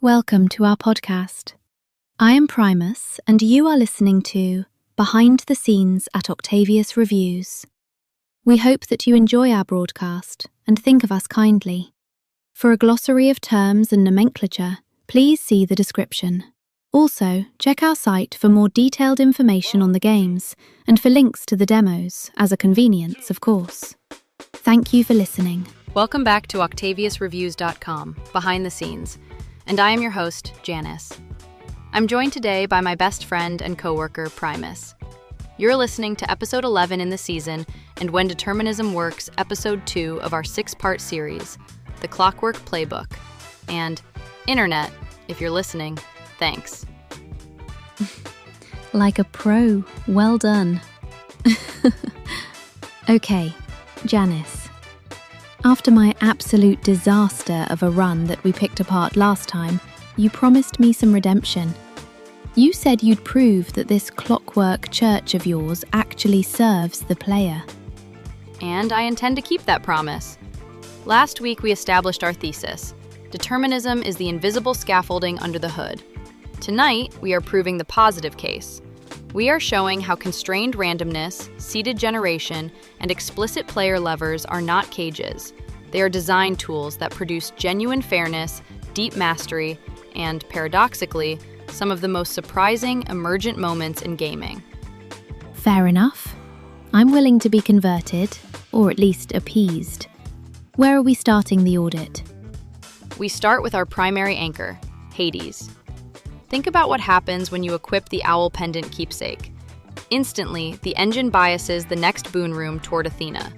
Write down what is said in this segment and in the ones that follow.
Welcome to our podcast. I am Primus, and you are listening to Behind the Scenes at Octavius Reviews. We hope that you enjoy our broadcast and think of us kindly. For a glossary of terms and nomenclature, please see the description. Also, check our site for more detailed information on the games and for links to the demos, as a convenience, of course. Thank you for listening. Welcome back to OctaviusReviews.com, Behind the Scenes, and I am your host, Janis. I'm joined today by my best friend and coworker, Primus. You're listening to Episode 11 in the season and When Determinism Works, Episode 2 of our 6-part series, The Clockwork Playbook. And, Internet, if you're listening, thanks. Like a pro, well done. Okay, Janis. After my absolute disaster of a run that we picked apart last time, you promised me some redemption. You said you'd prove that this clockwork church of yours actually serves the player. And I intend to keep that promise. Last week we established our thesis. Determinism is the invisible scaffolding under the hood. Tonight, we are proving the positive case. We are showing how constrained randomness, seeded generation, and explicit player levers are not cages. They are design tools that produce genuine fairness, deep mastery, and, paradoxically, some of the most surprising, emergent moments in gaming. Fair enough. I'm willing to be converted, or at least appeased. Where are we starting the audit? We start with our primary anchor, Hades. Think about what happens when you equip the Owl Pendant keepsake. Instantly, the engine biases the next boon room toward Athena.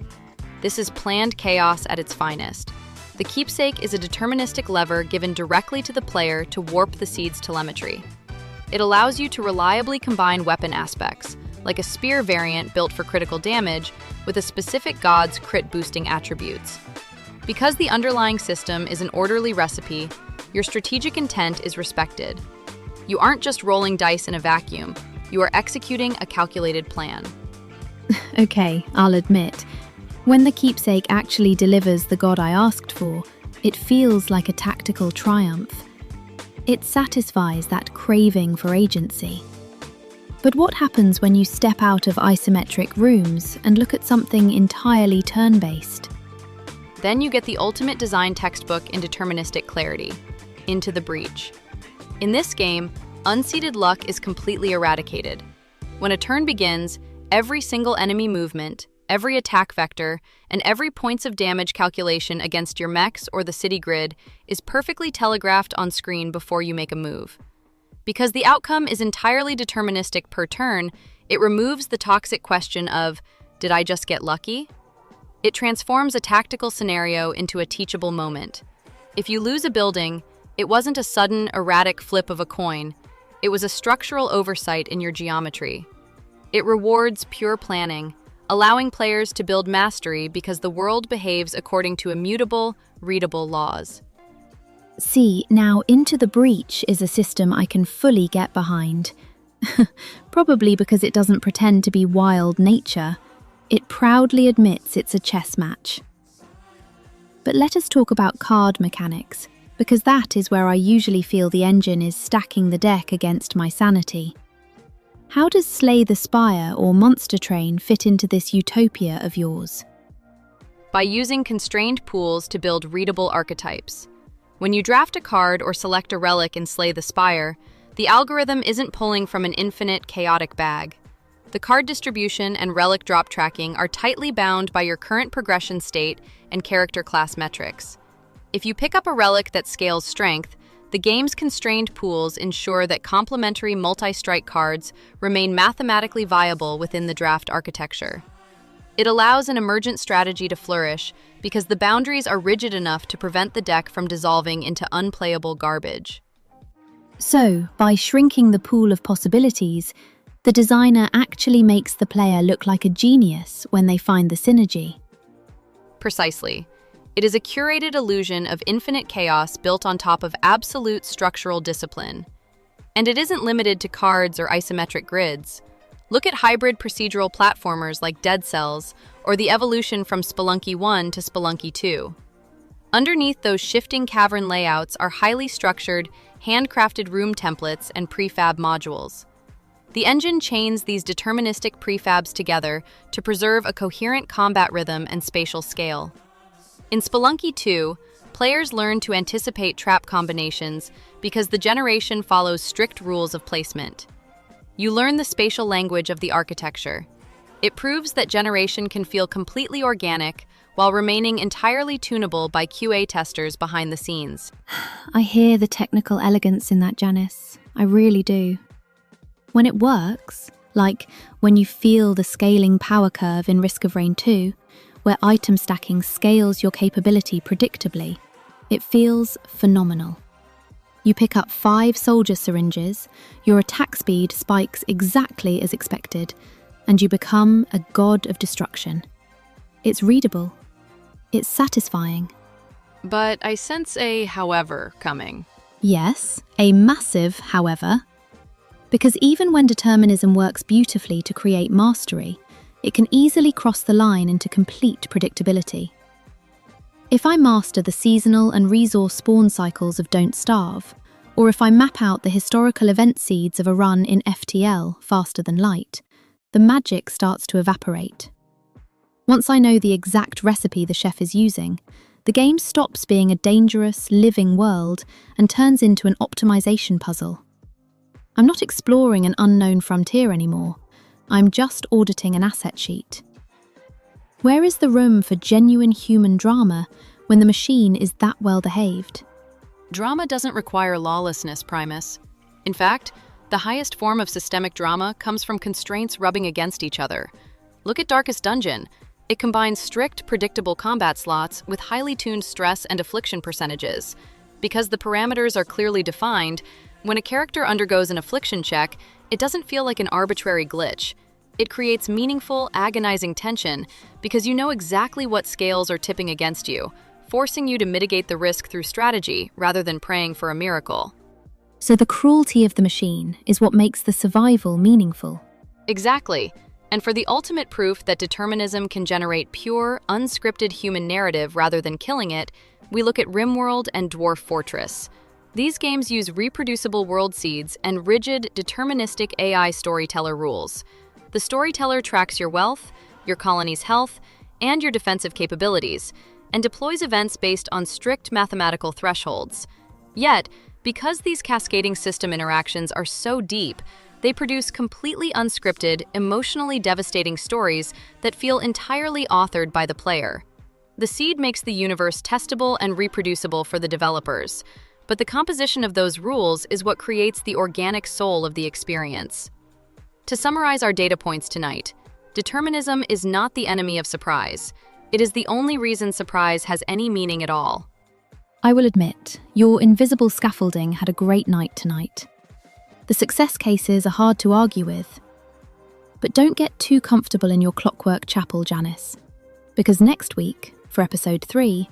This is planned chaos at its finest. The keepsake is a deterministic lever given directly to the player to warp the seed's telemetry. It allows you to reliably combine weapon aspects, like a spear variant built for critical damage, with a specific god's crit-boosting attributes. Because the underlying system is an orderly recipe, your strategic intent is respected. You aren't just rolling dice in a vacuum, you are executing a calculated plan. Okay, I'll admit, when the keepsake actually delivers the god I asked for, it feels like a tactical triumph. It satisfies that craving for agency. But what happens when you step out of isometric rooms and look at something entirely turn-based? Then you get the ultimate design textbook in deterministic clarity, Into the Breach. In this game, unseeded luck is completely eradicated. When a turn begins, every single enemy movement, every attack vector, and every points of damage calculation against your mechs or the city grid is perfectly telegraphed on screen before you make a move. Because the outcome is entirely deterministic per turn, it removes the toxic question of, did I just get lucky? It transforms a tactical scenario into a teachable moment. If you lose a building, it wasn't a sudden, erratic flip of a coin. It was a structural oversight in your geometry. It rewards pure planning, allowing players to build mastery because the world behaves according to immutable, readable laws. See, now Into the Breach is a system I can fully get behind. Probably because it doesn't pretend to be wild nature. It proudly admits it's a chess match. But let us talk about card mechanics, because that is where I usually feel the engine is stacking the deck against my sanity. How does Slay the Spire or Monster Train fit into this utopia of yours? By using constrained pools to build readable archetypes. When you draft a card or select a relic in Slay the Spire, the algorithm isn't pulling from an infinite, chaotic bag. The card distribution and relic drop tracking are tightly bound by your current progression state and character class metrics. If you pick up a relic that scales strength, the game's constrained pools ensure that complementary multi-strike cards remain mathematically viable within the draft architecture. It allows an emergent strategy to flourish because the boundaries are rigid enough to prevent the deck from dissolving into unplayable garbage. So, by shrinking the pool of possibilities, the designer actually makes the player look like a genius when they find the synergy. Precisely. It is a curated illusion of infinite chaos built on top of absolute structural discipline. And it isn't limited to cards or isometric grids. Look at hybrid procedural platformers like Dead Cells, or the evolution from Spelunky 1 to Spelunky 2. Underneath those shifting cavern layouts are highly structured, handcrafted room templates, and prefab modules. The engine chains these deterministic prefabs together to preserve a coherent combat rhythm and spatial scale. In Spelunky 2, players learn to anticipate trap combinations because the generation follows strict rules of placement. You learn the spatial language of the architecture. It proves that generation can feel completely organic while remaining entirely tunable by QA testers behind the scenes. I hear the technical elegance in that, Janis. I really do. When it works, like when you feel the scaling power curve in Risk of Rain 2, where item stacking scales your capability predictably, it feels phenomenal. You pick up 5 soldier syringes, your attack speed spikes exactly as expected, and you become a god of destruction. It's readable. It's satisfying. But I sense a however coming. Yes, a massive however. Because even when determinism works beautifully to create mastery, it can easily cross the line into complete predictability. If I master the seasonal and resource spawn cycles of Don't Starve, or if I map out the historical event seeds of a run in FTL faster than light, the magic starts to evaporate. Once I know the exact recipe the chef is using, the game stops being a dangerous, living world and turns into an optimization puzzle. I'm not exploring an unknown frontier anymore. I'm just auditing an asset sheet. Where is the room for genuine human drama when the machine is that well behaved? Drama doesn't require lawlessness, Primus. In fact, the highest form of systemic drama comes from constraints rubbing against each other. Look at Darkest Dungeon. It combines strict, predictable combat slots with highly tuned stress and affliction percentages. Because the parameters are clearly defined, when a character undergoes an affliction check, it doesn't feel like an arbitrary glitch. It creates meaningful, agonizing tension because you know exactly what scales are tipping against you, forcing you to mitigate the risk through strategy rather than praying for a miracle. So the cruelty of the machine is what makes the survival meaningful. Exactly. And for the ultimate proof that determinism can generate pure, unscripted human narrative rather than killing it, we look at RimWorld and Dwarf Fortress. These games use reproducible world seeds and rigid, deterministic AI storyteller rules. The storyteller tracks your wealth, your colony's health, and your defensive capabilities, and deploys events based on strict mathematical thresholds. Yet, because these cascading system interactions are so deep, they produce completely unscripted, emotionally devastating stories that feel entirely authored by the player. The seed makes the universe testable and reproducible for the developers, but the composition of those rules is what creates the organic soul of the experience. To summarize our data points tonight, determinism is not the enemy of surprise. It is the only reason surprise has any meaning at all. I will admit, your invisible scaffolding had a great night tonight. The success cases are hard to argue with. But don't get too comfortable in your Clockwork Chapel, Janis. Because next week, for episode 3,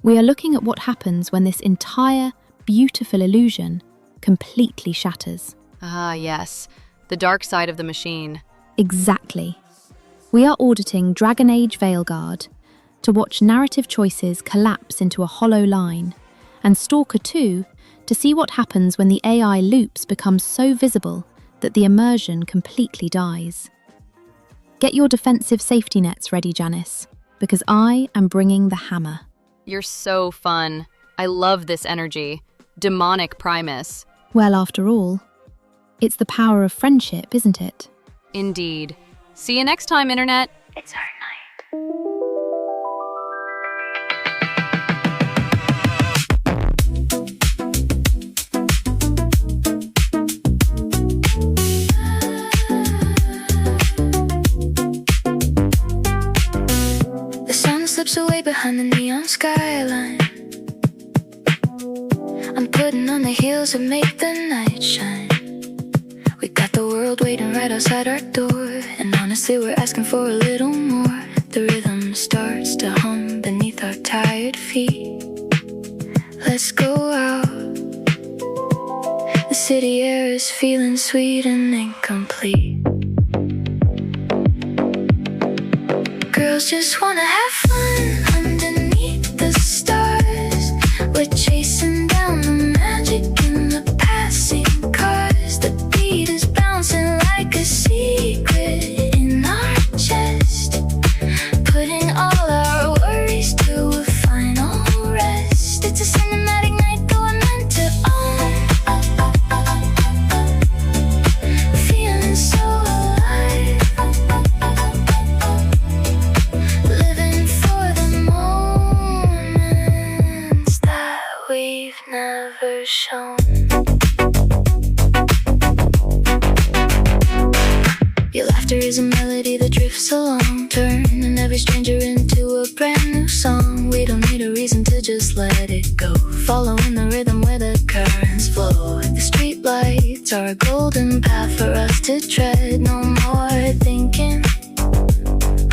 we are looking at what happens when this entire beautiful illusion completely shatters. Ah, yes. The dark side of the machine. Exactly. We are auditing Dragon Age Veilguard to watch narrative choices collapse into a hollow line, and Stalker 2 to see what happens when the AI loops become so visible that the immersion completely dies. Get your defensive safety nets ready, Janis, because I am bringing the hammer. You're so fun. I love this energy. Demonic Primus. Well, after all, it's the power of friendship, isn't it? Indeed. See you next time, Internet. It's our night. The sun slips away behind the neon skyline. I'm putting on the heels that make the night shine. We got the world waiting right outside our door, and honestly we're asking for a little more. The rhythm starts to hum beneath our tired feet. Let's go out. The city air is feeling sweet and incomplete. Girls just wanna have fun underneath the stars. We're chasing down the magic in the Your laughter is a melody that drifts along, turning every stranger into a brand new song. We don't need a reason to just let it go, following the rhythm where the currents flow. The street lights are a golden path for us to tread. No more thinking,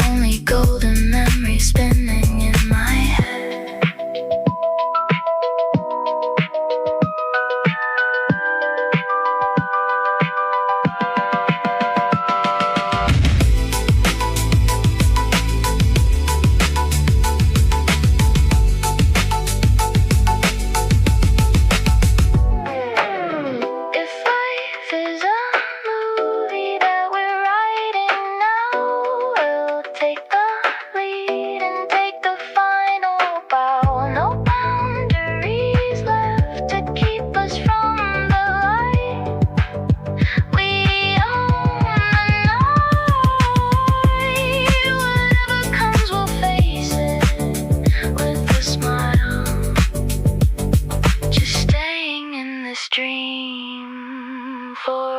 only golden memories spinning in my head. Dream for